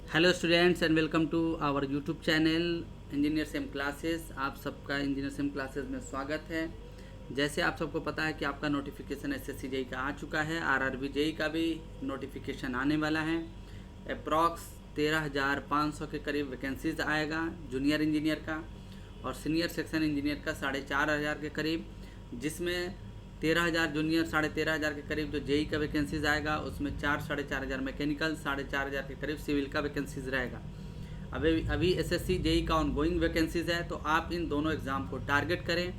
Hello students and welcome to our YouTube channel engineer Sem classes. आप सबका engineer Sem classes में स्वागत है। जैसे आप सबको पता है कि आपका नोटिफिकेशन एसएससी जेई का आ चुका है, आरआरबी जेई का भी नोटिफिकेशन आने वाला है। अप्रॉक्स 13,500 के करीब वैकेंसीज आएगा जूनियर इंजीनियर का, और सीनियर सेक्शन इंजीनियर का 4,500 के करीब, जिसमें 13,000 जूनियर, 13,500 के करीब जो जेई का वैकेंसीज आएगा, उसमें 4-4,500 मैकेनिकल, 4,500 के करीब सिविल का वैकेंसीज रहेगा। अभी एसएससी जेई का ऑनगोइंग वैकेंसीज है, तो आप इन दोनों एग्ज़ाम को टारगेट करें।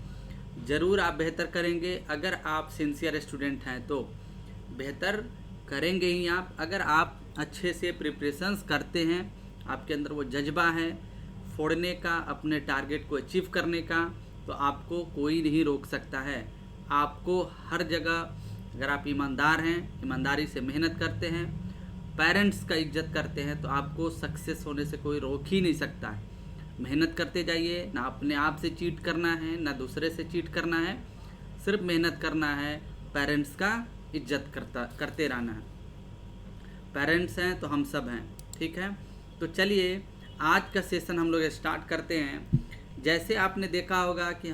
ज़रूर आप बेहतर करेंगे अगर आप सिंसियर स्टूडेंट हैं, तो बेहतर करेंगे ही आप। अगर आप अच्छे से प्रिपरेशंस करते हैं, आपके अंदर वो जज्बा है फोड़ने का, अपने टारगेट को अचीव करने का, तो आपको कोई नहीं रोक सकता है। आपको हर जगह, अगर आप ईमानदार हैं, ईमानदारी से मेहनत करते हैं, पेरेंट्स का इज्जत करते हैं, तो आपको सक्सेस होने से कोई रोक ही नहीं सकता है। मेहनत करते जाइए, ना अपने आप से चीट करना है, ना दूसरे से चीट करना है, सिर्फ मेहनत करना है, पेरेंट्स का इज्जत करते रहना है। पेरेंट्स हैं तो हम सब हैं, ठीक है। तो चलिए आज का सेशन हम लोग स्टार्ट करते हैं। जैसे आपने देखा होगा कि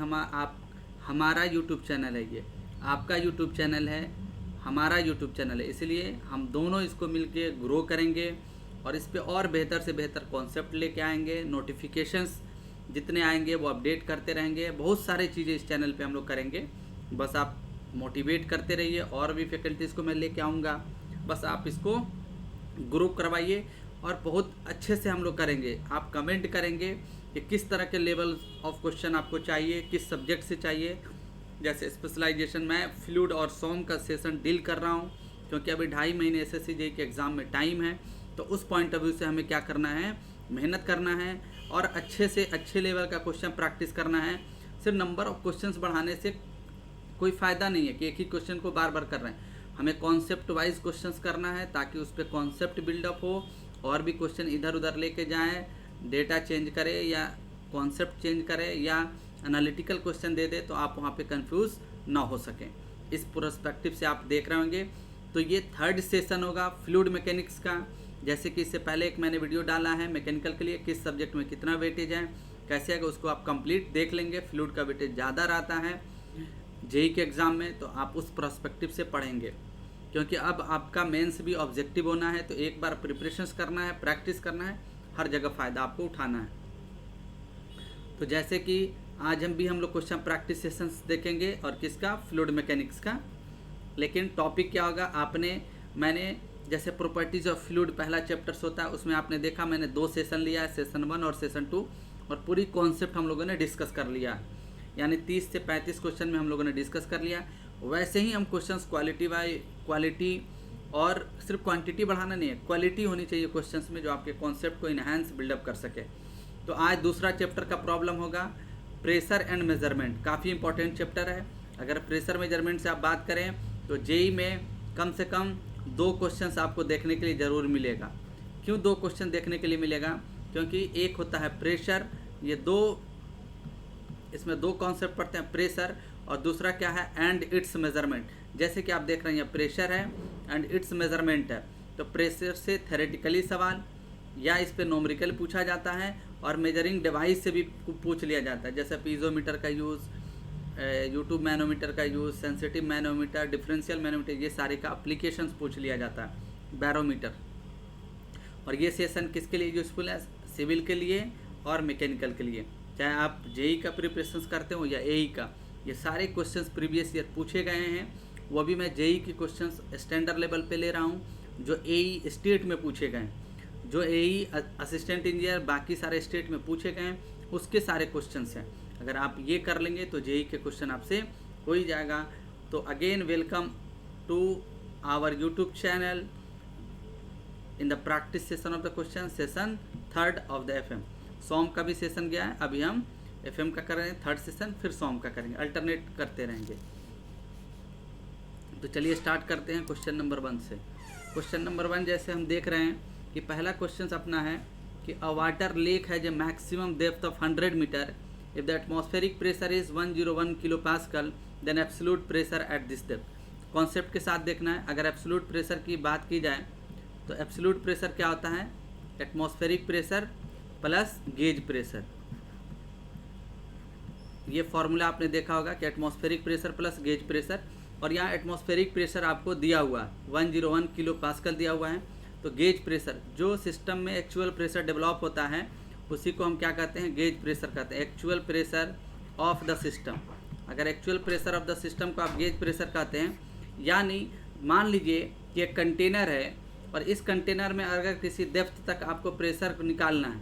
हमारा यूट्यूब चैनल है, ये आपका यूट्यूब चैनल है, हमारा यूट्यूब चैनल है, इसलिए हम दोनों इसको मिलके ग्रो करेंगे और इस पे और बेहतर से बेहतर कॉन्सेप्ट लेके आएंगे। नोटिफिकेशंस जितने आएंगे वो अपडेट करते रहेंगे। बहुत सारी चीज़ें इस चैनल पे हम लोग करेंगे, बस आप मोटिवेट करते रहिए। और भी फैकल्टीज़ को मैं लेके आऊँगा, बस आप इसको ग्रुप करवाइए और बहुत अच्छे से हम लोग करेंगे। आप कमेंट करेंगे कि किस तरह के लेवल ऑफ क्वेश्चन आपको चाहिए, किस सब्जेक्ट से चाहिए। जैसे स्पेशलाइजेशन, मैं फ्लूइड और सोम का सेशन डील कर रहा हूँ, क्योंकि अभी 2.5 महीने एसएससी जेई के एग्ज़ाम में टाइम है। तो उस पॉइंट ऑफ व्यू से हमें क्या करना है, मेहनत करना है और अच्छे से अच्छे लेवल का क्वेश्चन प्रैक्टिस करना है। सिर्फ नंबर ऑफ क्वेश्चंस बढ़ाने से कोई फ़ायदा नहीं है कि एक ही क्वेश्चन को बार बार कर रहे हैं। हमें कॉन्सेप्ट वाइज क्वेश्चंस करना है, ताकि उस पर कॉन्सेप्ट बिल्डअप हो। और भी क्वेश्चन इधर उधर लेके जाएं, डेटा चेंज करे या कॉन्सेप्ट चेंज करे या एनालिटिकल क्वेश्चन दे दे, तो आप वहाँ पे कंफ्यूज ना हो सकें। इस पर्सपेक्टिव से आप देख रहे होंगे। तो ये थर्ड सेशन होगा फ्लूइड मैकेनिक्स का। जैसे कि इससे पहले एक मैंने वीडियो डाला है मैकेनिकल के लिए, किस सब्जेक्ट में कितना वेटेज है, कैसे है, उसको आप कंप्लीट देख लेंगे। फ्लूइड का वेटेज ज़्यादा रहता है जेई के एग्ज़ाम में, तो आप उस पर्सपेक्टिव से पढ़ेंगे, क्योंकि अब आपका मेंस भी ऑब्जेक्टिव होना है। तो एक बार प्रिपरेशंस करना है, प्रैक्टिस करना है, हर जगह फ़ायदा आपको उठाना है। तो जैसे कि आज हम लोग क्वेश्चन प्रैक्टिस सेशंस देखेंगे, और किसका, फ्लूइड मैकेनिक्स का। लेकिन टॉपिक क्या होगा, मैंने जैसे प्रॉपर्टीज़ ऑफ फ्लूइड पहला चैप्टर्स होता है, उसमें आपने देखा मैंने 2 सेशन लिया है, सेशन 1 और सेशन 2, और पूरी कॉन्सेप्ट हम लोगों ने डिस्कस कर लिया है। यानी 30 से 35 क्वेश्चन में हम लोगों ने डिस्कस कर लिया। वैसे ही हम क्वेश्चंस क्वालिटी और सिर्फ क्वांटिटी बढ़ाना नहीं है, क्वालिटी होनी चाहिए क्वेश्चंस में, जो आपके कॉन्सेप्ट को इन्हांस बिल्डअप कर सके। तो आज दूसरा चैप्टर का प्रॉब्लम होगा प्रेशर एंड मेजरमेंट। काफ़ी इंपॉर्टेंट चैप्टर है। अगर प्रेशर मेजरमेंट से आप बात करें तो जेई में कम से कम 2 क्वेश्चंस आपको देखने के लिए ज़रूर मिलेगा। क्यों 2 क्वेश्चन देखने के लिए मिलेगा, क्योंकि एक होता है प्रेशर, इसमें 2 कॉन्सेप्ट पढ़ते हैं, प्रेशर, और दूसरा क्या है, एंड इट्स मेजरमेंट। जैसे कि आप देख रहे हैं प्रेशर है एंड इट्स मेजरमेंट है, तो प्रेशर से थेरेटिकली सवाल या इस पे नोमरिकल पूछा जाता है, और मेजरिंग डिवाइस से भी पूछ लिया जाता है, जैसे पीजोमीटर का यूज़, यूट्यूब मैनोमीटर का use, sensitive manometer, differential manometer, ये सारे का अप्लीकेशंस पूछ लिया जाता है, बैरोमीटर। और ये सेशन किसके लिए यूज़फुल है, सिविल के लिए और मैकेनिकल के लिए, चाहे आप जेई का प्रिपरेशन करते हो या एई का। ये सारे क्वेश्चंस प्रीवियस ईयर पूछे गए हैं, वो भी मैं जेई के क्वेश्चंस स्टैंडर्ड लेवल पे ले रहा हूँ, जो एई स्टेट में पूछे गए हैं, जो एई असिस्टेंट इंजीनियर बाकी सारे स्टेट में पूछे गए हैं, उसके सारे क्वेश्चंस हैं। अगर आप ये कर लेंगे तो जेई के क्वेश्चन आपसे हो ही जाएगा। तो again welcome to our YouTube channel in the practice session of the question, session 3rd of the FM. सोम का भी सेशन गया है, अभी हम एफएम का कर रहे हैं 3rd सेशन, फिर सोम का करेंगे, अल्टरनेट करते रहेंगे। तो चलिए स्टार्ट करते हैं क्वेश्चन नंबर 1 से। क्वेश्चन नंबर 1 जैसे हम देख रहे हैं कि पहला क्वेश्चन अपना है कि अ वाटर लेक है जो maximum depth of 100 meter, if the atmospheric pressure is 101 kilo pascal, then absolute pressure at this depth. Concept के साथ देखना है। अगर एब्सोल्यूट प्रेशर की बात की जाए तो एब्सोल्यूट प्रेशर क्या होता है, atmospheric pressure plus gauge pressure. ये फॉर्मूला आपने देखा होगा कि atmospheric pressure plus gauge pressure, और यहाँ एटमॉस्फेरिक प्रेशर आपको दिया हुआ 101 किलो पास्कल दिया हुआ है। तो गेज प्रेशर जो सिस्टम में एक्चुअल प्रेशर डेवलप होता है उसी को हम क्या कहते हैं, गेज प्रेशर कहते हैं, actual pressure of the system. अगर actual pressure of the system को आप गेज प्रेशर कहते हैं, यानी मान लीजिए कि एक कंटेनर है और इस कंटेनर में अगर किसी डेप्थ तक आपको प्रेशर निकालना है,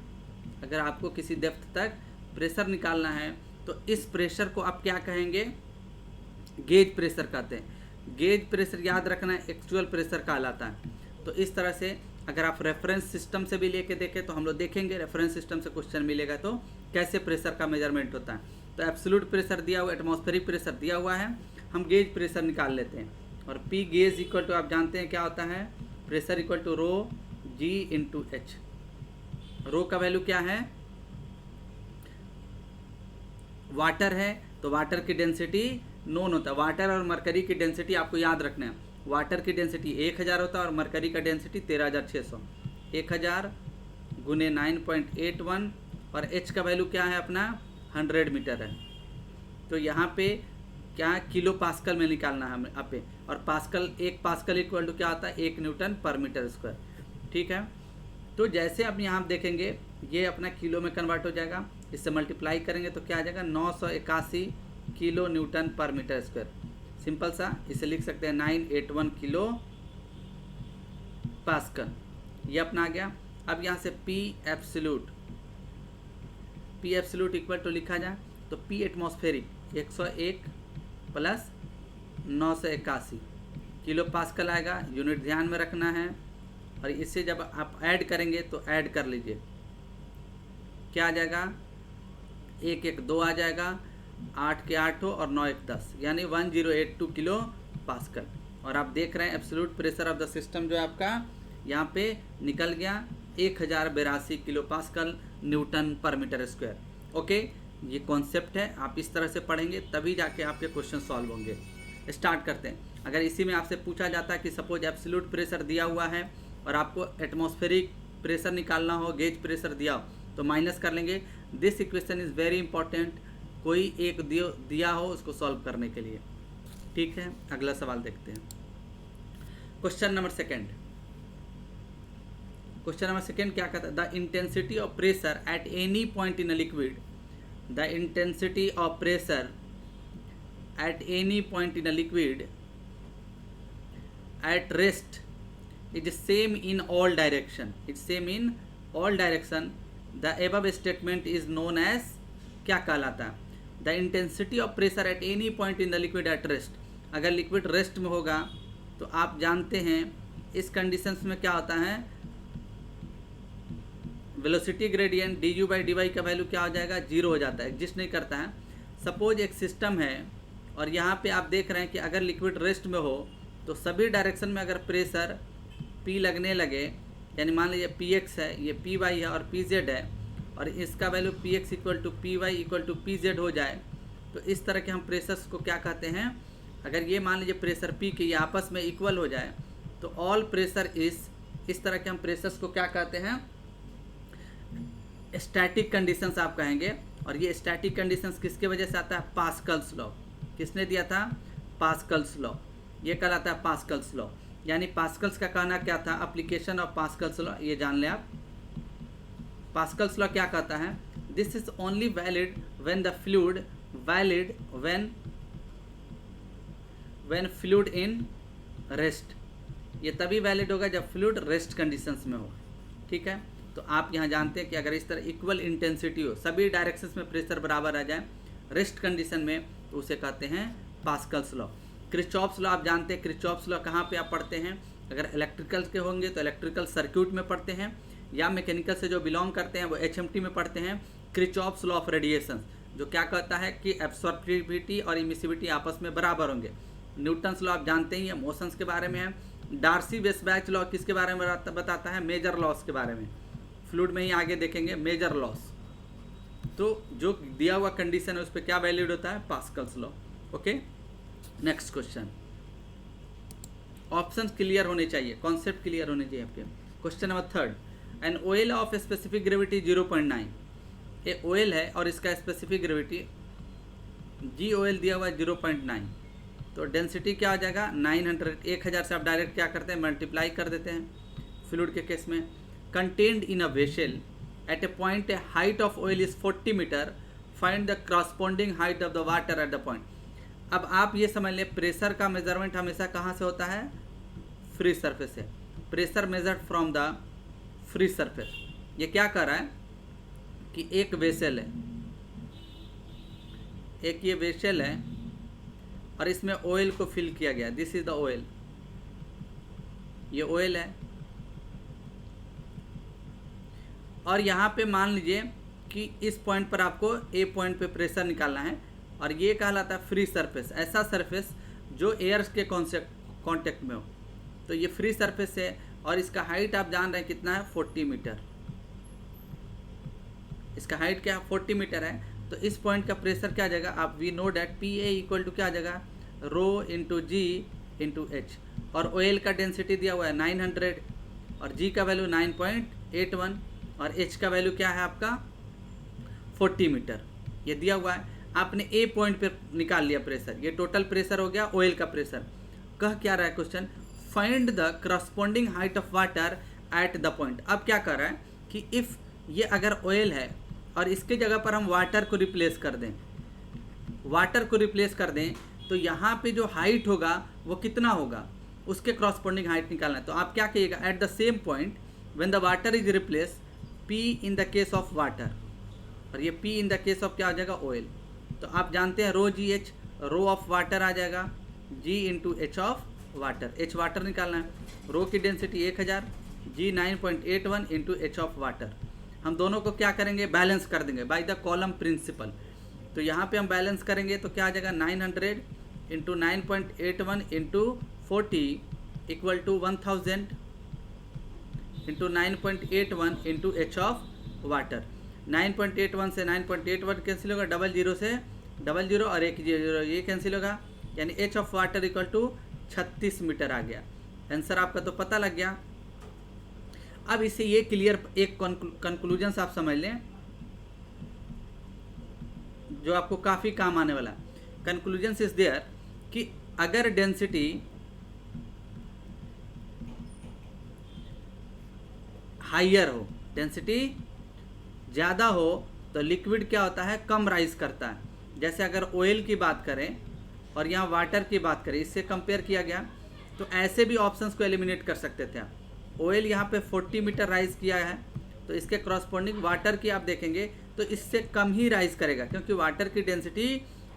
अगर आपको किसी डेप्थ तक प्रेशर निकालना है तो इस प्रेशर को आप क्या कहेंगे, गेज प्रेशर कहते हैं। गेज प्रेशर याद रखना एक्चुअल प्रेशर कहलाता है। तो इस तरह से अगर आप रेफरेंस सिस्टम से भी लेके देखें तो हम लोग देखेंगे रेफरेंस सिस्टम से क्वेश्चन मिलेगा तो कैसे प्रेशर का मेजरमेंट होता है। तो एब्सोल्यूट प्रेशर दिया हुआ, एटमॉस्फेरिक प्रेशर दिया हुआ है, हम गेज प्रेशर निकाल लेते हैं। और पी गेज इक्वल टू आप जानते हैं क्या होता है, pressure equal to rho G into H. Rho का वैल्यू क्या है, वाटर है तो वाटर की डेंसिटी नोन होता है। वाटर और मरकरी की डेंसिटी आपको याद रखना है। वाटर की डेंसिटी 1000 होता है और मरकरी का डेंसिटी 13600। 1000 गुने 9.81 और एच का वैल्यू क्या है अपना 100 मीटर है। तो यहाँ पे क्या किलो पास्कल में निकालना है हमें पे, और पास्कल, एक पास्कल इक्वल टू क्या होता है 1 न्यूटन पर मीटर स्क्वायर। ठीक है, तो जैसे अब यहाँ देखेंगे ये अपना किलो में कन्वर्ट हो जाएगा, इससे मल्टीप्लाई करेंगे तो क्या आ जाएगा 981 किलो न्यूटन पर मीटर स्क्वायर। सिंपल सा इसे लिख सकते हैं 981 किलो पास्कल, ये अपना आ गया। अब यहाँ से पी एब्सोल्यूट इक्वल टू लिखा जाए तो P atmospheric 101 plus 981 kilo pascal आएगा, यूनिट ध्यान में रखना है। और इससे जब आप ऐड करेंगे तो ऐड कर लीजिए, क्या आ जाएगा 1 1 2 आ जाएगा, 8 के 8 हो और 9 1 10, यानी 1082 किलो पास्कल। और आप देख रहे हैं absolute pressure of the system जो है आपका यहाँ पे निकल गया 1082 किलो पास्कल न्यूटन पर मीटर स्क्वायर। ओके, ये कॉन्सेप्ट है, आप इस तरह से पढ़ेंगे तभी जाके आपके क्वेश्चन सॉल्व होंगे। स्टार्ट करते हैं। अगर इसी में आपसे पूछा जाता है कि सपोज एब्सोल्यूट प्रेशर दिया हुआ है और आपको एटमॉस्फेरिक प्रेशर निकालना हो, गेज प्रेशर दिया हो, तो माइनस कर लेंगे। This equation is very important, कोई एक दिया हो उसको सॉल्व करने के लिए। ठीक है, अगला सवाल देखते हैं। क्वेश्चन नंबर सेकेंड क्या कहता है, the intensity of pressure at any point in a liquid, the intensity of pressure at any point in a liquid at rest is same in all direction, the above statement is known as, क्या कहलाता है, the intensity of pressure at any point in the liquid at rest. अगर liquid rest में होगा तो आप जानते हैं इस कंडीशंस में क्या होता है, velocity gradient D U by D Y का वैल्यू क्या हो जाएगा 0 हो जाता है, एग्जिस्ट नहीं करता है। सपोज एक सिस्टम है और यहाँ पे आप देख रहे हैं कि अगर लिक्विड रेस्ट में हो तो सभी डायरेक्शन में अगर प्रेशर P लगने लगे, यानी मान लीजिए Px है, ये Py है और Pz है, और इसका value Px equal to Py equal to Pz हो जाए, तो इस तरह के हम प्रेशर्स को क्या कहते हैं, अगर ये मान लीजिए प्रेशर P के ये आपस में इक्वल हो जाए तो ऑल प्रेशर इस तरह के हम प्रेशर्स को क्या कहते हैं, स्टैटिक कंडीशंस आप कहेंगे। और ये स्टैटिक कंडीशंस किसके वजह से आता है, पास्कल्स लॉ। किसने दिया था, पास्कल्स लॉ, ये कहलाता है पास्कल्स लॉ। यानी पास्कल्स का कहना क्या था, एप्लीकेशन ऑफ पास्कल्स लॉ, ये जान लें आप। पास्कल्स लॉ क्या कहता है, this is only valid when the fluid valid when fluid in rest, ये तभी वैलिड होगा जब फ्लूइड रेस्ट कंडीशंस में हो। ठीक है, तो आप यहाँ जानते हैं कि अगर इस तरह इक्वल इंटेंसिटी हो, सभी डायरेक्शंस में प्रेशर बराबर आ जाए रेस्ट कंडीशन में, तो उसे कहते हैं पास्कल्स लॉ। क्रिचॉफ्स लॉ आप जानते हैं, क्रिचॉफ्स लॉ कहाँ पे आप पढ़ते हैं, अगर इलेक्ट्रिकल के होंगे तो इलेक्ट्रिकल सर्क्यूट में पढ़ते हैं, या मैकेनिकल से जो बिलोंग करते हैं वो HMT में पढ़ते हैं। क्रिचॉफ्स लॉ ऑफ रेडिएशन जो क्या कहता है कि एब्सॉर्प्टिविटी और इमिसिविटी आपस में बराबर होंगे। न्यूटन्स लॉ आप जानते ही हैं, मोशंस के बारे में है। डार्सी-वेस्बैच लॉ किसके बारे में बताता है, मेजर लॉस के बारे में। फ्लूइड में ही आगे देखेंगे मेजर लॉस। तो जो दिया हुआ कंडीशन है उस पर क्या वैलिड होता है, Pascal's law. Okay, next question. Options clear होने चाहिए, कॉन्सेप्ट क्लियर होने चाहिए आपके। Question number 3, an oil of specific gravity 0.9, ये ऑयल है और इसका स्पेसिफिक ग्रेविटी जी ऑयल दिया हुआ है 0.9, तो डेंसिटी क्या आ जाएगा 900, 1000 से आप डायरेक्ट क्या करते हैं मल्टीप्लाई कर देते हैं फ्लूइड के केस में। Contained in a vessel at a point a height of oil is 40 metre, find the corresponding height of the water at the point. अब आप ये समझ लें प्रेशर का मेजरमेंट हमेशा कहाँ से होता है, फ्री सरफेस से। Pressure measured from the free surface. ये क्या कर रहा है कि एक वेसल है, एक ये वेसल है और इसमें ऑयल को फिल किया गया, दिस इज द ऑयल, ये ऑयल है। और यहाँ पे मान लीजिए कि इस पॉइंट पर आपको ए पॉइंट पे प्रेशर निकालना है और ये कहलाता है फ्री सरफेस, ऐसा सरफेस जो एयर के कांटेक्ट में हो। तो ये फ्री सरफेस है और इसका हाइट आप जान रहे हैं कितना है 40 मीटर, इसका हाइट क्या 40 मीटर है। तो इस पॉइंट का प्रेशर क्या आ जाएगा, आप we know that P A equal to क्या आ जाएगा rho into g into h, और ऑयल का डेंसिटी दिया हुआ है 900 और जी का वैल्यू 9.81 और एच का वैल्यू क्या है आपका 40 मीटर, ये दिया हुआ है। आपने ए पॉइंट पे निकाल लिया प्रेशर, ये टोटल प्रेशर हो गया ऑयल का प्रेशर। कह क्या रहा है question, find the corresponding height of water at the point. अब क्या कर रहा है कि इफ़ ये अगर ऑयल है और इसके जगह पर हम वाटर को रिप्लेस कर दें, वाटर को रिप्लेस कर दें तो यहाँ पे जो हाइट होगा वो कितना होगा, उसके करस्पॉन्डिंग हाइट निकालना है। तो आप क्या कहिएगा, at the same point when the water is replace P in the case of water, और ये P in the case of क्या आ जाएगा ऑयल। तो आप जानते हैं rho G H, rho of water आ जाएगा G into H of water, H water निकालना है। रो की density 1000, G 9.81 into H of water. हम दोनों को क्या करेंगे बैलेंस कर देंगे बाय द कॉलम प्रिंसिपल। तो यहाँ पे हम बैलेंस करेंगे तो क्या आ जाएगा 900 into 9.81 into 40 equal to 1000 into 9.81 into H of water. 9.81 से 9.81 कैंसिल होगा, 00 से 00 और 10 ये कैंसिल होगा, यानी H of water equal to 36 metre आ गया। आंसर आपका तो पता लग गया। अब इसे ये क्लियर एक कंक्लूजन आप समझ लें जो आपको काफ़ी काम आने वाला। कंक्लूजन इज देयर कि अगर डेंसिटी हाइयर हो, डेंसिटी ज़्यादा हो तो लिक्विड क्या होता है कम राइज करता है। जैसे अगर ऑयल की बात करें और यहाँ वाटर की बात करें, इससे कंपेयर किया गया तो ऐसे भी ऑप्शंस को एलिमिनेट कर सकते थे आप। ऑयल यहाँ पे 40 मीटर राइज किया है तो इसके करस्पॉन्डिंग वाटर की आप देखेंगे तो इससे कम ही राइज करेगा क्योंकि वाटर की डेंसिटी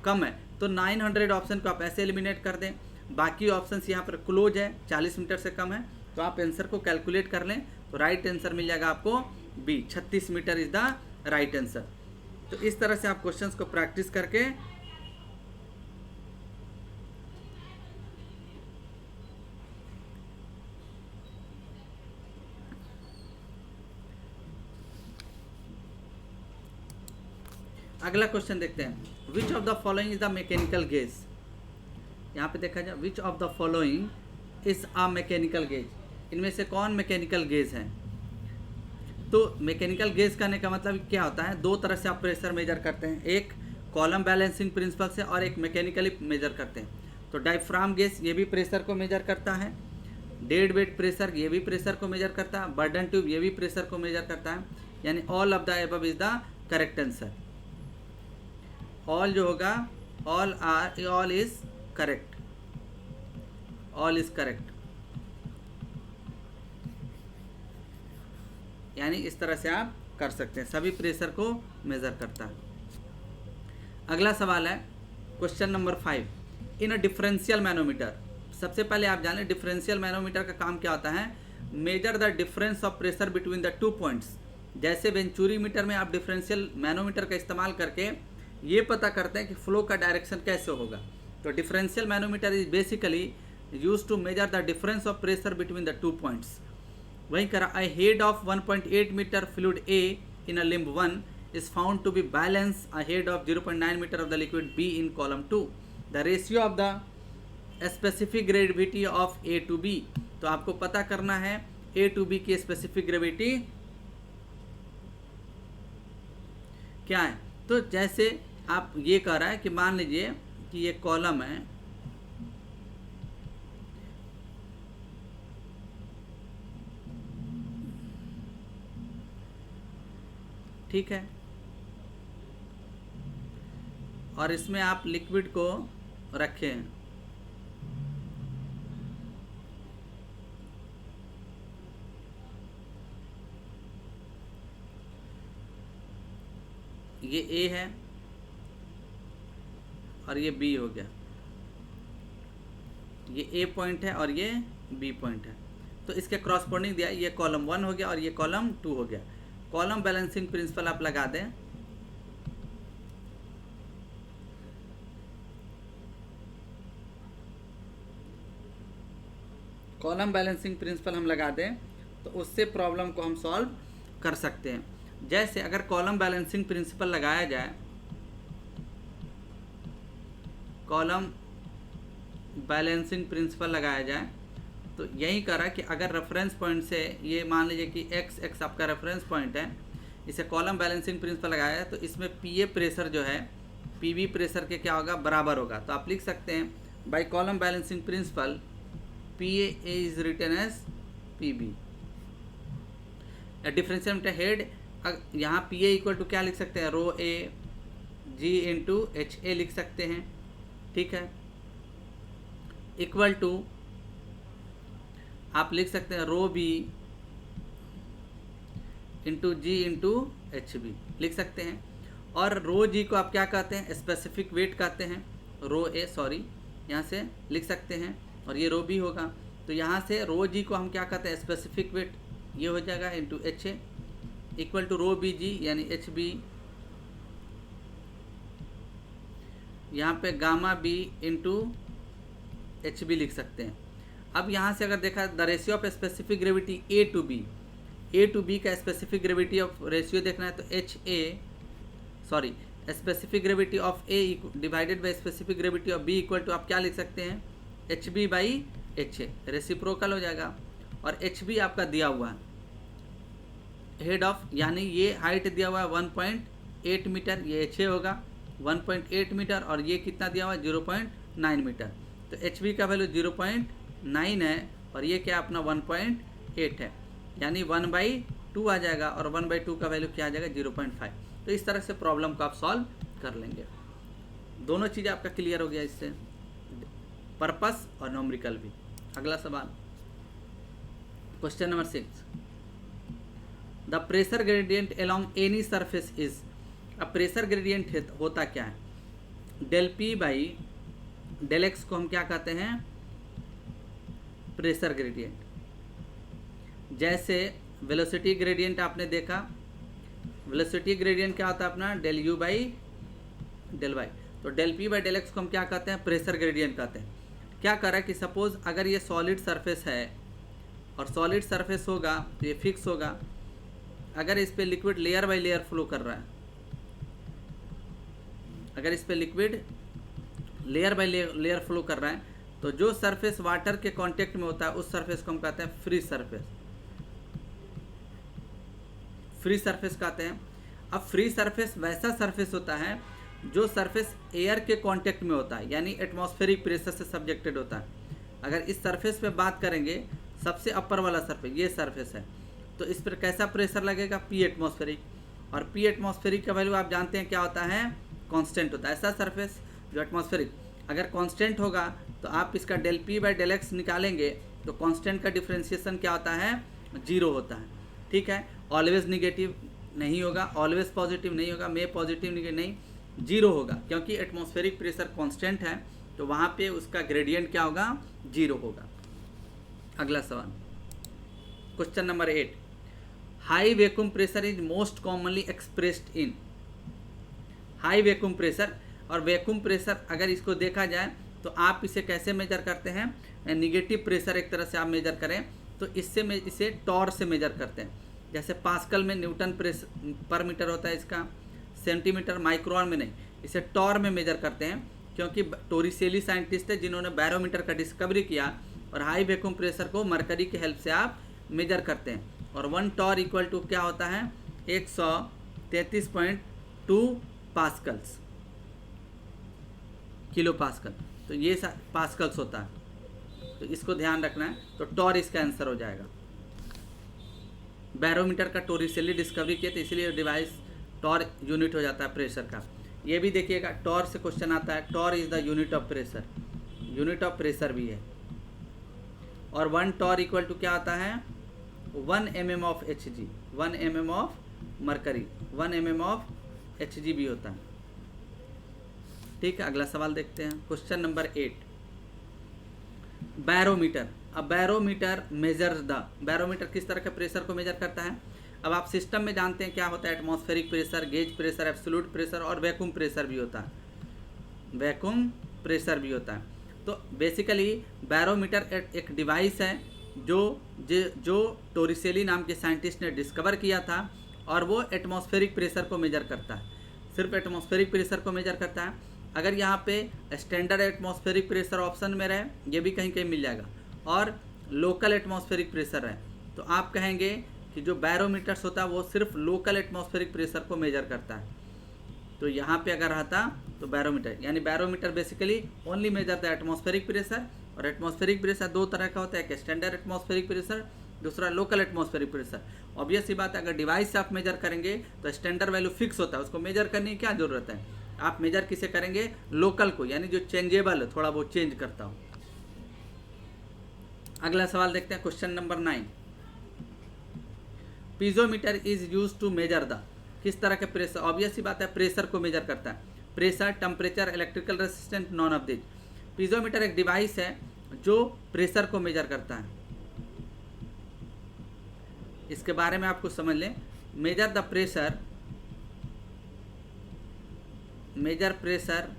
कम है। तो 900 ऑप्शन को आप ऐसे एलिमिनेट कर दें, बाकी ऑप्शंस यहाँ पर क्लोज है, 40 मीटर से कम है। तो आप आंसर को कैलकुलेट कर लें तो राइट आंसर मिल जाएगा आपको B, 36 metre is the right answer. तो इस तरह से आप क्वेश्चंस को प्रैक्टिस करके अगला क्वेश्चन देखते हैं। Which of the following is the mechanical gauge. यहाँ पे देखा जाए which of the following is a mechanical gauge, इनमें से कौन मैकेनिकल गेज है। तो मैकेनिकल गेज करने का मतलब क्या होता है, दो तरह से आप प्रेशर मेजर करते हैं, एक कॉलम बैलेंसिंग प्रिंसिपल से और एक मैकेनिकली मेजर करते हैं। तो डायफ्राम गेज ये भी प्रेशर को मेजर करता है, डेड वेट प्रेशर ये भी प्रेशर को मेजर करता है, बर्डन ट्यूब ये भी प्रेशर को मेजर करता है। यानी all of the above is the correct answer. All जो होगा all is correct, all is correct. यानी इस तरह से आप कर सकते हैं, सभी प्रेशर को मेजर करता है। अगला सवाल है question number 5। In a differential manometer, सबसे पहले आप जानें डिफरेंशियल मैनोमीटर का काम क्या होता है, major the difference of pressure between the two points. जैसे वेंचुरी मीटर में आप डिफरेंशियल मैनोमीटर का इस्तेमाल करके ये पता करते हैं कि फ्लो का डायरेक्शन कैसे होगा। तो differential manometer is basically use to measure the difference of pressure between the two points. वहीं करा a head of 1.8 meter fluid A in a limb 1 is found to be balanced a head of 0.9 meter of the liquid B in column 2. The ratio of the specific gravity of A to B. तो आपको पता करना है A to B की specific gravity क्या है। तो जैसे आप ये कह रहा है कि मान लीजिए कि ये कॉलम है, ठीक है, और इसमें आप लिक्विड को रखें, ये ए है और ये बी हो गया, ये ए पॉइंट है और ये बी पॉइंट है। तो इसके क्रॉसपोंडिंग दिया, ये कॉलम 1 हो गया और ये कॉलम 2 हो गया। कॉलम बैलेंसिंग प्रिंसिपल आप लगा दें, कॉलम बैलेंसिंग प्रिंसिपल हम लगा दें तो उससे प्रॉब्लम को हम सॉल्व कर सकते हैं। जैसे अगर कॉलम बैलेंसिंग प्रिंसिपल लगाया जाए, कॉलम बैलेंसिंग प्रिंसिपल लगाया जाए तो यही करा कि अगर रेफरेंस पॉइंट से ये मान लीजिए कि x आपका रेफरेंस पॉइंट है, इसे कॉलम बैलेंसिंग प्रिंसिपल लगाया है तो इसमें पीए प्रेशर जो है पीबी प्रेशर के क्या होगा, बराबर होगा। तो आप लिख सकते हैं by column balancing principle PA is written as PB. Differential meter head, यहाँ पीए इक्वल टू क्या लिख सकते हैं, रो ए जी इंटू एच ए लिख सकते हैं, ठीक है, इक्वल टू आप लिख सकते हैं रो B into g into H B लिख सकते हैं। और रो जी को आप क्या कहते हैं, स्पेसिफिक वेट कहते हैं, रो ए सॉरी यहाँ से लिख सकते हैं, और ये रो बी होगा। तो यहाँ से रो जी को हम क्या कहते हैं, स्पेसिफिक वेट, ये हो जाएगा into H A equal to rho B G यानी एच बी, यहाँ पे gamma B into H B लिख सकते हैं। अब यहाँ से अगर देखा the ratio of specific gravity A to B का स्पेसिफिक ग्रेविटी ऑफ रेशियो देखना है तो H A sorry specific gravity of A divided by specific gravity of B equal to आप क्या लिख सकते हैं, H B by H A, reciprocal हो जाएगा। और एच बी आपका दिया हुआ है हेड ऑफ, यानी ये हाइट दिया हुआ है 1.8 मीटर, ये एच ए होगा 1.8 मीटर, और ये कितना दिया हुआ है 0.9 मीटर। तो एच बी का वैल्यू 0.9 है और ये क्या अपना 1.8 है, यानी 1/2 आ जाएगा, और 1/2 का वैल्यू क्या आ जाएगा 0.5। तो इस तरह से प्रॉब्लम को आप सॉल्व कर लेंगे। दोनों चीज़ें आपका क्लियर हो गया इससे, पर्पस और न्यूमेरिकल भी। अगला सवाल, question number 6, the pressure gradient along any surface is. अब प्रेशर ग्रेडियंट होता क्या है, del P by del X को हम क्या कहते हैं, प्रेशर ग्रेडियंट। जैसे वेलोसिटी ग्रेडियंट आपने देखा, वेलोसिटी ग्रेडियंट क्या होता है अपना, del U by del Y. तो del P by del X को हम क्या कहते हैं, प्रेशर ग्रेडियंट कहते हैं। क्या कर रहा है कि सपोज अगर ये सॉलिड सरफेस है और सॉलिड सरफेस होगा तो ये फिक्स होगा, अगर इस पे liquid layer by layer flow कर रहा है, अगर इस पे liquid layer by layer flow कर रहा है तो जो सरफेस वाटर के कांटेक्ट में होता है उस सरफेस को हम कहते हैं फ्री सरफेस, फ्री सरफेस कहते हैं। अब फ्री सरफेस वैसा सरफेस होता है जो सरफेस एयर के कांटेक्ट में होता है, यानी एटमॉस्फेरिक प्रेशर से सब्जेक्टेड होता है। अगर इस सरफेस पे बात करेंगे, सबसे अपर वाला सरफेस ये सरफेस है, तो इस पर कैसा प्रेशर लगेगा, पी एटमॉस्फेरिक, और पी एटमॉस्फेरिक का वैल्यू आप जानते हैं क्या होता है, कांस्टेंट होता है। ऐसा सरफेस जो एटमॉस्फेरिक अगर कांस्टेंट होगा तो आप इसका del P by del x निकालेंगे तो कांस्टेंट का डिफरेंशिएशन क्या होता है, 0 होता है, ठीक है। ऑलवेज निगेटिव नहीं होगा, ऑलवेज पॉजिटिव नहीं होगा, मे पॉजिटिव नहीं, 0 होगा, क्योंकि एटमॉस्फेरिक प्रेशर कांस्टेंट है तो वहाँ पे उसका ग्रेडियंट क्या होगा, 0 होगा। अगला सवाल, question number 8, high vacuum pressure is most commonly expressed in. High vacuum pressure और वैक्यूम प्रेशर अगर इसको देखा जाए तो आप इसे कैसे मेजर करते हैं, निगेटिव प्रेशर एक तरह से आप मेजर करें तो इसे टॉर से मेजर करते हैं। जैसे पास्कल में न्यूटन प्रेशर पर मीटर होता है इसका, सेंटीमीटर माइक्रोन में नहीं, इसे टॉर में मेजर करते हैं, क्योंकि टोरिसेली साइंटिस्ट है जिन्होंने बैरोमीटर का डिस्कवरी किया और हाई वैक्यूम प्रेशर को मरकरी की हेल्प से आप मेजर करते हैं। और 1 टॉर इक्वल टू क्या होता है, 2 पास्कल्स, किलो पास्कल, तो ये पास्कल्स होता है, तो इसको ध्यान रखना है। तो टॉर इसका आंसर हो जाएगा। बैरोमीटर का टोरिसेली डिस्कवरी किया, तो इसलिए डिवाइस टॉर यूनिट हो जाता है प्रेशर का। ये भी देखिएगा, टॉर से क्वेश्चन आता है, torr is the unit of pressure, unit of pressure भी है। और 1 टॉर इक्वल टू क्या आता है, 1 mm of Hg, 1 mm of mercury, 1 mm of Hg भी होता है। ठीक है, अगला सवाल देखते हैं, क्वेश्चन नंबर 8। बैरोमीटर। अब बैरोमीटर मेजर द, बैरोमीटर किस तरह के प्रेशर को मेजर करता है। अब आप सिस्टम में जानते हैं क्या होता है, atmospheric pressure, gauge pressure, absolute pressure और वैक्यूम प्रेशर भी होता है, वैक्यूम प्रेशर भी होता है। तो बेसिकली बैरोमीटर एक डिवाइस है जो टोरिसेली नाम के साइंटिस्ट ने डिस्कवर किया था, और वो एटमॉस्फेरिक प्रेशर को मेजर करता है, सिर्फ एटमॉस्फेरिक प्रेशर को मेजर करता है। अगर यहाँ पे स्टैंडर्ड एटमॉस्फेरिक प्रेशर ऑप्शन में रहे, ये भी कहीं कहीं मिल जाएगा, और लोकल एटमॉस्फेरिक प्रेशर है, तो आप कहेंगे कि जो बैरोमीटर्स होता है वो सिर्फ लोकल एटमॉस्फेरिक प्रेशर को मेजर करता है। तो यहाँ पे अगर रहता तो बैरोमीटर, यानी barometer basically only measure the atmospheric pressure. और एटमॉस्फेरिक प्रेशर 2 तरह का होता है, एक स्टैंडर्ड एटमॉस्फेरिक प्रेशर, दूसरा लोकल एटमॉस्फेरिक प्रेशर। ऑब्वियस सी बात है, अगर डिवाइस से आप मेजर करेंगे तो स्टैंडर्ड वैल्यू फिक्स होता है, उसको मेजर करने की क्या जरूरत है। आप मेजर किसे करेंगे, लोकल को, यानी जो चेंजेबल है, थोड़ा बहुत चेंज करता हो। अगला सवाल देखते हैं, question number 9। Piezometer is use to measure the, किस तरह के प्रेशर। ऑब्वियस सी बात है, प्रेशर को मेजर करता है, pressure, temperature, electrical resistance, none of this. Piezometer एक डिवाइस है जो प्रेशर को मेजर करता है। इसके बारे में आपको समझ लें, measure the pressure, major pressure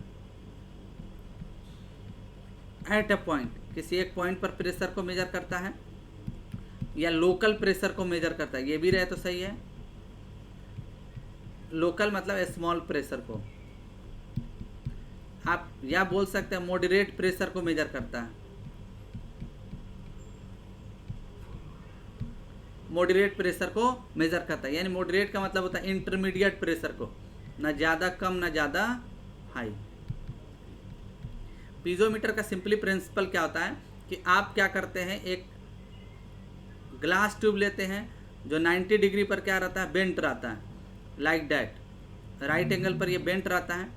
at a point, किसी एक पॉइंट पर प्रेशर को मेजर करता है, या लोकल प्रेशर को मेजर करता है। ये भी रहे तो सही है, लोकल मतलब स्मॉल प्रेशर को आप या बोल सकते हैं मॉडरेट प्रेशर को मेजर करता है। मॉडरेट प्रेशर को मेजर करता है, यानी मॉडरेट का मतलब होता है इंटरमीडिएट प्रेशर को, ना ज़्यादा कम ना ज़्यादा हाई। पीजोमीटर का सिंपली प्रिंसिपल क्या होता है कि आप क्या करते हैं, एक ग्लास ट्यूब लेते हैं जो 90 डिग्री पर क्या रहता है, बेंट रहता है, लाइक दैट, राइट एंगल पर ये बेंट रहता है।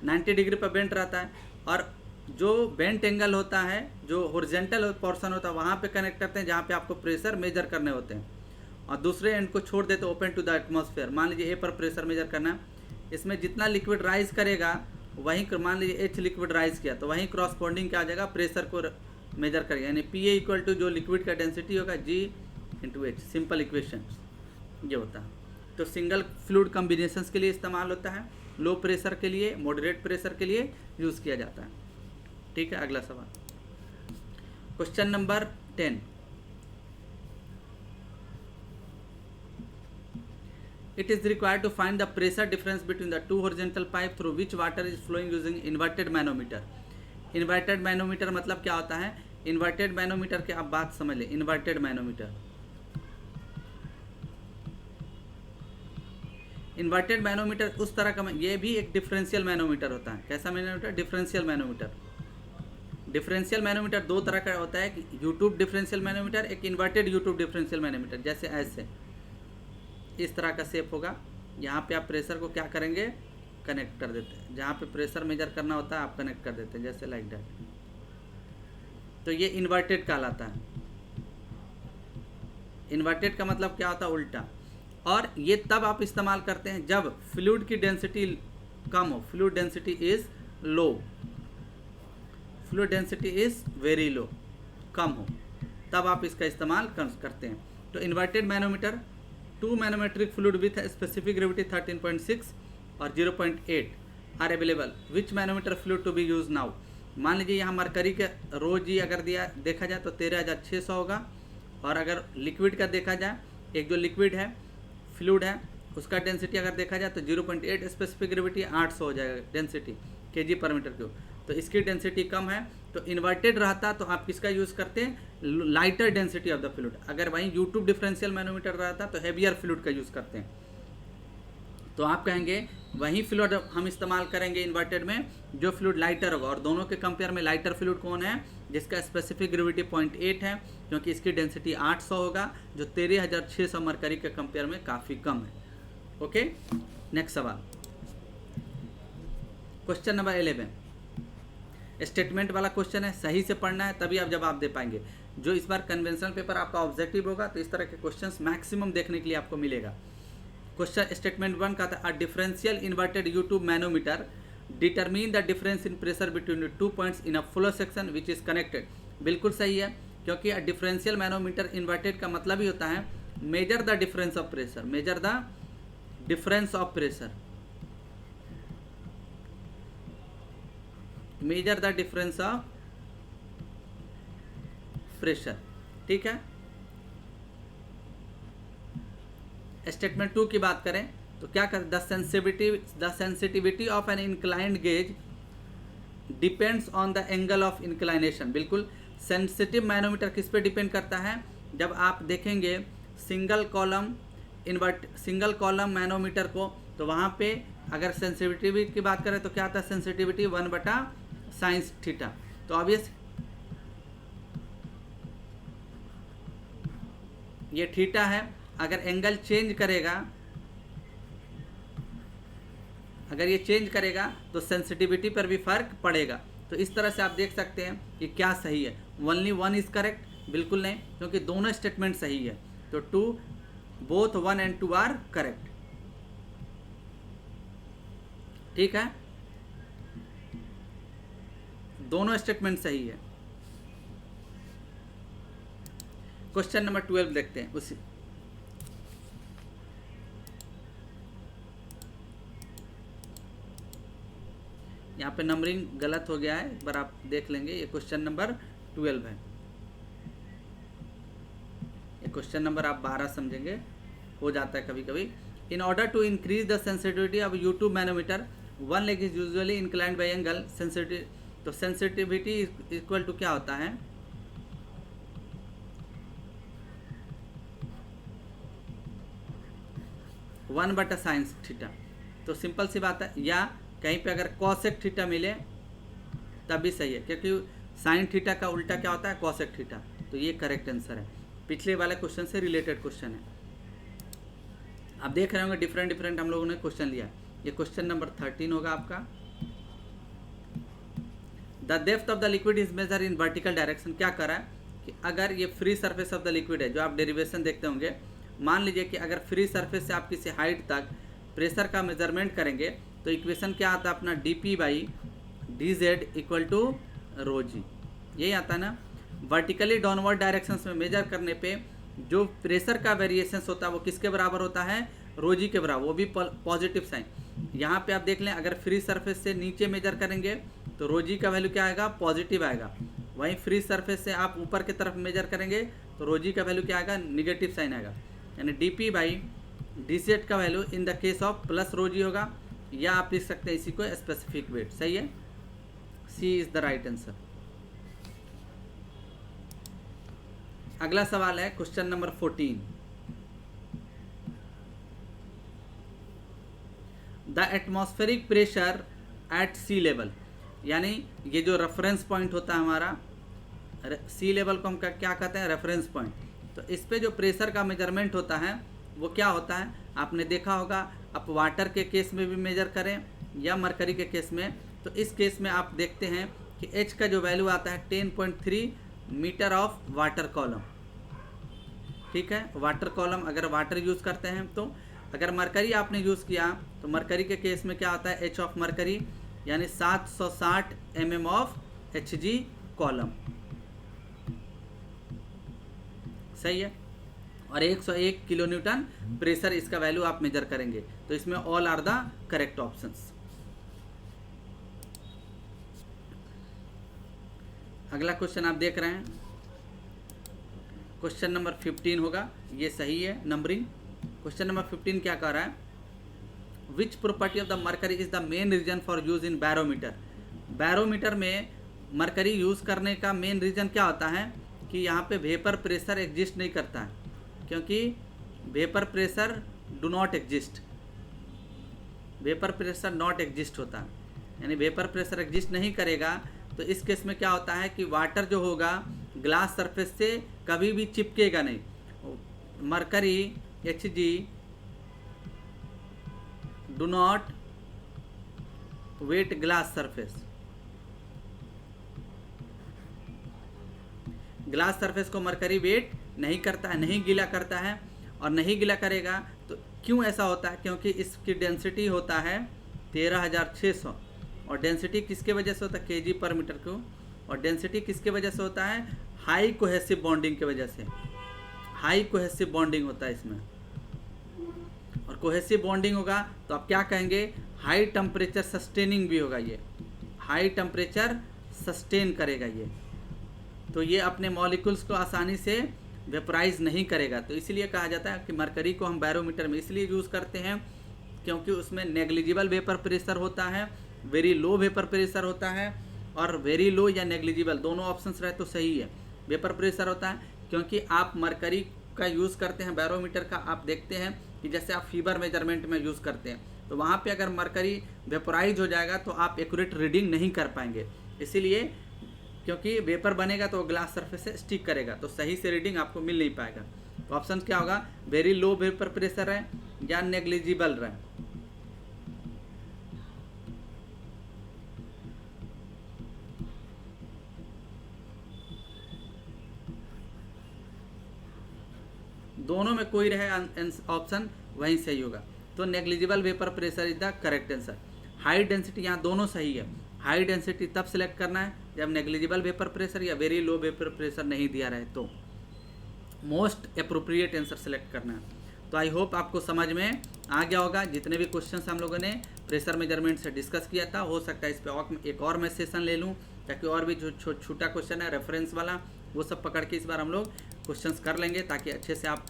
नाइन्टी डिग्री पर बेंट रहता है, और जो बेंट एंगल होता है, जो हॉरिजॉन्टल पोर्शन होता है, वहाँ पे कनेक्ट करते हैं जहाँ पे आपको प्रेशर मेजर करने होते हैं, और दूसरे एंड को छोड़ देते ओपन टू द एटमॉस्फेयर। मान लीजिए ए पर प्रेशर मेजर करना, इसमें जितना लिक्विड राइज करेगा वहीं, मान लीजिए एच लिक्विड राइज किया तो वहीं क्रॉसपोंडिंग क्या आ जाएगा, प्रेशर को मेजर करेगा, यानी पी ए इक्वल टू जो लिक्विड का डेंसिटी होगा जी इंटू एच, सिंपल इक्वेशन ये होता है। तो सिंगल फ्लूइड कॉम्बिनेशंस के लिए इस्तेमाल होता है, लो प्रेशर के लिए, मॉडरेट प्रेशर के लिए यूज़ किया जाता है। ठीक है, अगला सवाल, question number 10। It is required to find the pressure difference between the two horizontal pipe through which water is flowing using inverted manometer. Inverted manometer मतलब क्या होता है, inverted manometer की आप बात समझ लें। inverted manometer, इन्वर्टेड मैनोमीटर उस तरह का, ये भी एक डिफरेंशियल मैनोमीटर होता है। कैसा manometer, differential manometer. Differential manometer 2 तरह का होता है, कि यूट्यूब डिफरेंशियल मैनोमीटर, एक इन्वर्टेड यूट्यूब डिफरेंशियल मैनोमीटर। जैसे ऐसे इस तरह का शेप होगा, यहाँ पे आप प्रेशर को क्या करेंगे, कनेक्ट कर देते हैं, जहाँ पे प्रेशर मेजर करना होता है आप कनेक्ट कर देते हैं, जैसे लाइक दैट। तो ये इन्वर्टेड कहलाता है। इन्वर्टेड का मतलब क्या होता है, उल्टा। और ये तब आप इस्तेमाल करते हैं जब फ्लूइड की डेंसिटी कम हो, fluid density is low, fluid density is very low, कम हो, तब आप इसका इस्तेमाल करते हैं। तो inverted manometer, 2 manometric fluid with specific gravity 13.6 और 0.8 are available. Which manometer fluid to be use now. मान लीजिए यहाँ मरकरी के रोज ही अगर देखा जाए तो 13,600 होगा, और अगर लिक्विड का देखा जाए, एक जो लिक्विड है, फ्लूइड है, उसका डेंसिटी अगर देखा जाए तो 0.8 स्पेसिफिक ग्रेविटी 800 हो जाएगा डेंसिटी, kg पर मीटर क्यूब। तो इसकी डेंसिटी कम है, तो इन्वर्टेड रहता तो आप किसका यूज़ करते हैं, lighter density of the fluid. अगर वहीं यूट्यूब डिफरेंशियल मैनोमीटर रहता तो हैवियर फ्लूइड का यूज़ करते हैं। तो आप कहेंगे वही फ्लूइड हम इस्तेमाल करेंगे इन्वर्टेड में जो फ्लूइड लाइटर होगा, और दोनों के कंपेयर में लाइटर फ्लूइड कौन है, जिसका स्पेसिफिक ग्रेविटी 0.8 है, क्योंकि इसकी डेंसिटी 800 होगा, जो 13,600 मरकरी के कंपेयर में काफ़ी कम है। ओके, नेक्स्ट सवाल, क्वेश्चन नंबर 11, स्टेटमेंट वाला क्वेश्चन है, सही से पढ़ना है तभी आप जवाब दे पाएंगे। जो इस बार कन्वेंशनल पेपर आपका ऑब्जेक्टिव होगा तो इस तरह के क्वेश्चंस मैक्सिमम देखने के लिए आपको मिलेगा। क्वेश्चन स्टेटमेंट 1 का था, a differential inverted U tube manometer determine the difference in pressure between the 2 points in a flow section which is connected. बिल्कुल सही है, क्योंकि डिफरेंशियल मैनोमीटर इन्वर्टेड का मतलब ही होता है major the difference of pressure, major the difference of pressure, major the difference of pressure. ठीक है, स्टेटमेंट 2 की बात करें तो क्या कर, the sensitivity of an inclined gauge depends on the angle of inclination. बिल्कुल, सेंसिटिव मैनोमीटर किस पे डिपेंड करता है, जब आप देखेंगे सिंगल कॉलम मैनोमीटर को, तो वहाँ पे अगर सेंसिटिविटी की बात करें तो क्या आता है, सेंसिटिविटी 1/sin थीटा। तो ऑब्वियस ये थीटा है, अगर एंगल चेंज करेगा, अगर ये चेंज करेगा तो सेंसिटिविटी पर भी फर्क पड़ेगा। तो इस तरह से आप देख सकते हैं कि क्या सही है, ओनली 1 इज करेक्ट, बिल्कुल नहीं, क्योंकि दोनों स्टेटमेंट सही है। तो 2, बोथ 1 and 2 आर करेक्ट। ठीक है, दोनों स्टेटमेंट सही है। क्वेश्चन नंबर 12 देखते हैं। उसी यहाँ पे नंबरिंग गलत हो गया है, एक बार आप देख लेंगे। ये क्वेश्चन नंबर 12 है, ये क्वेश्चन नंबर आप 12 समझेंगे, हो जाता है कभी कभी। In order to increase the sensitivity of U tube manometer, one leg is usually inclined by angle sensitive. तो सेंसिटिविटी इक्वल टू क्या होता है, वन बटा साइन थीटा। तो सिंपल सी बात है, या कहीं पे अगर कॉसेक थीटा मिले तब भी सही है, क्योंकि साइन थीटा का उल्टा क्या होता है, कॉसेक थीटा। तो ये करेक्ट आंसर है, पिछले वाले क्वेश्चन से रिलेटेड क्वेश्चन है। आप देख रहे होंगे डिफरेंट हम लोगों ने क्वेश्चन लिया। ये क्वेश्चन नंबर 13 होगा आपका। The depth of the liquid is measure in vertical direction. क्या कर रहा है कि अगर ये free surface of the liquid है, जो आप डेरिवेशन देखते होंगे, मान लीजिए कि अगर फ्री सरफेस से आप किसी हाइट तक प्रेशर का मेजरमेंट करेंगे तो इक्वेशन क्या आता है अपना, dP/dz इक्वल टू ρg, यही आता है ना। वर्टिकली डाउनवर्ड डायरेक्शंस में मेजर करने पे जो प्रेशर का वेरिएशंस होता है वो किसके बराबर होता है, ρg के बराबर, वो भी पॉजिटिव साइन। यहाँ पे आप देख लें, अगर फ्री सरफेस से नीचे मेजर करेंगे तो ρg का वैल्यू क्या आएगा, पॉजिटिव आएगा। वहीं फ्री सरफेस से आप ऊपर की तरफ मेजर करेंगे तो ρg का वैल्यू क्या आएगा, निगेटिव साइन आएगा। यानी dP/dz का value in the case of plus ρg होगा, या आप लिख सकते हैं इसी को स्पेसिफिक वेट। सही है, C is the right answer. अगला सवाल है question number 14। The atmospheric pressure at sea level, यानी ये जो रेफरेंस पॉइंट होता है हमारा, सी लेवल को हम क्या कहते हैं, रेफरेंस पॉइंट। तो इस पे जो प्रेशर का मेजरमेंट होता है वो क्या होता है, आपने देखा होगा, आप वाटर के केस में भी मेजर करें या मरकरी के केस में। तो इस केस में आप देखते हैं कि H का जो वैल्यू आता है 10.3 मीटर ऑफ वाटर कॉलम। ठीक है, वाटर कॉलम अगर वाटर यूज़ करते हैं, तो अगर मरकरी आपने यूज़ किया तो मरकरी के केस में क्या आता है, H ऑफ मरकरी यानी 760 mm ऑफ Hg कॉलम। सही है, और 101 किलो न्यूटन प्रेशर इसका वैल्यू आप मेजर करेंगे। तो इसमें all are the correct options. अगला क्वेश्चन आप देख रहे हैं, क्वेश्चन नंबर 15 होगा, ये सही है नंबरिंग। क्वेश्चन नंबर 15 क्या कह रहा है, which property of the mercury is the main reason for use in barometer. Barometer में मरकरी यूज़ करने का मेन रीज़न क्या होता है कि यहाँ पे वेपर प्रेशर एग्जिस्ट नहीं करता है, क्योंकि vapour pressure do not exist, vapour pressure not exist होता है, यानी वेपर प्रेशर एग्जिस्ट नहीं करेगा। तो इस केस में क्या होता है कि वाटर जो होगा ग्लास सरफेस से कभी भी चिपकेगा नहीं। Mercury Hg do not wet glass surface, glass surface को मरकरी वेट नहीं करता है, नहीं गीला करता है। और नहीं गीला करेगा तो क्यों ऐसा होता है, क्योंकि इसकी डेंसिटी होता है 13,600, और डेंसिटी किसके वजह से होता है, केजी पर मीटर को, और डेंसिटी किसके वजह से होता है, हाई कोहेसिव बॉन्डिंग के वजह से, हाई कोहेसिव बॉन्डिंग होता है इसमें। और कोहेसिव बॉन्डिंग होगा तो आप क्या कहेंगे, हाई टेम्परेचर सस्टेनिंग भी होगा, ये हाई टेम्परेचर सस्टेन करेगा ये, तो ये अपने मॉलिक्यूल्स को आसानी से वेपराइज नहीं करेगा। तो इसलिए कहा जाता है कि मरकरी को हम बैरोमीटर में इसलिए यूज़ करते हैं क्योंकि उसमें नेग्लिजिबल वेपर प्रेशर होता है, वेरी लो वेपर प्रेशर होता है, और वेरी लो या नेग्लिजिबल दोनों ऑप्शंस रहे तो सही है। वेपर प्रेशर होता है क्योंकि आप मरकरी का यूज़ करते हैं बैरोमीटर का, आप देखते हैं कि जैसे आप फीवर मेजरमेंट में यूज़ करते हैं तो वहाँ पे अगर मरकरी वेपराइज हो जाएगा तो आप एक्यूरेट रीडिंग नहीं कर पाएंगे, इसीलिए क्योंकि वेपर बनेगा तो ग्लास सरफेस से स्टिक करेगा, तो सही से रीडिंग आपको मिल नहीं पाएगा। तो ऑप्शन क्या होगा, वेरी लो वेपर प्रेशर है या नेग्लिजिबल रहे। दोनों में कोई रहे ऑप्शन वहीं सही होगा। तो negligible vapour pressure is the correct answer. High density यहाँ दोनों सही है, हाई डेंसिटी तब सेलेक्ट करना है जब नेग्लिजिबल वेपर प्रेशर या वेरी लो वेपर प्रेशर नहीं दिया रहे, तो मोस्ट अप्रोप्रिएट आंसर सेलेक्ट करना है। तो आई होप आपको समझ में आ गया होगा। जितने भी क्वेश्चंस हम लोगों ने प्रेशर मेजरमेंट से डिस्कस किया था, हो सकता है इस पर एक और मैं सेशन ले लूँ ताकि और भी जो छोटा क्वेश्चन है रेफरेंस वाला वो सब पकड़ के इस बार हम लोग क्वेश्चंस कर लेंगे ताकि अच्छे से आप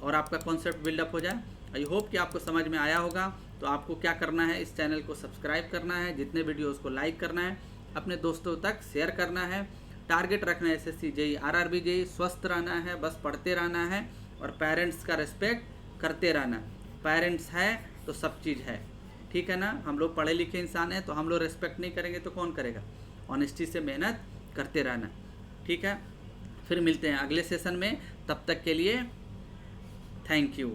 और आपका कॉन्सेप्ट बिल्डअप हो जाए। आई होप कि आपको समझ में आया होगा। तो आपको क्या करना है, इस चैनल को सब्सक्राइब करना है, जितने वीडियोस को लाइक करना है, अपने दोस्तों तक शेयर करना है। टारगेट रखना है SSC JEE RRB JEE, स्वस्थ रहना है, बस पढ़ते रहना है और पेरेंट्स का रिस्पेक्ट करते रहना। पेरेंट्स है तो सब चीज़ है, ठीक है ना। हम लोग पढ़े लिखे इंसान हैं तो हम लोग रिस्पेक्ट नहीं करेंगे तो कौन करेगा। ऑनेस्टी से मेहनत करते रहना, ठीक है। फिर मिलते हैं अगले सेशन में, तब तक के लिए थैंक यू।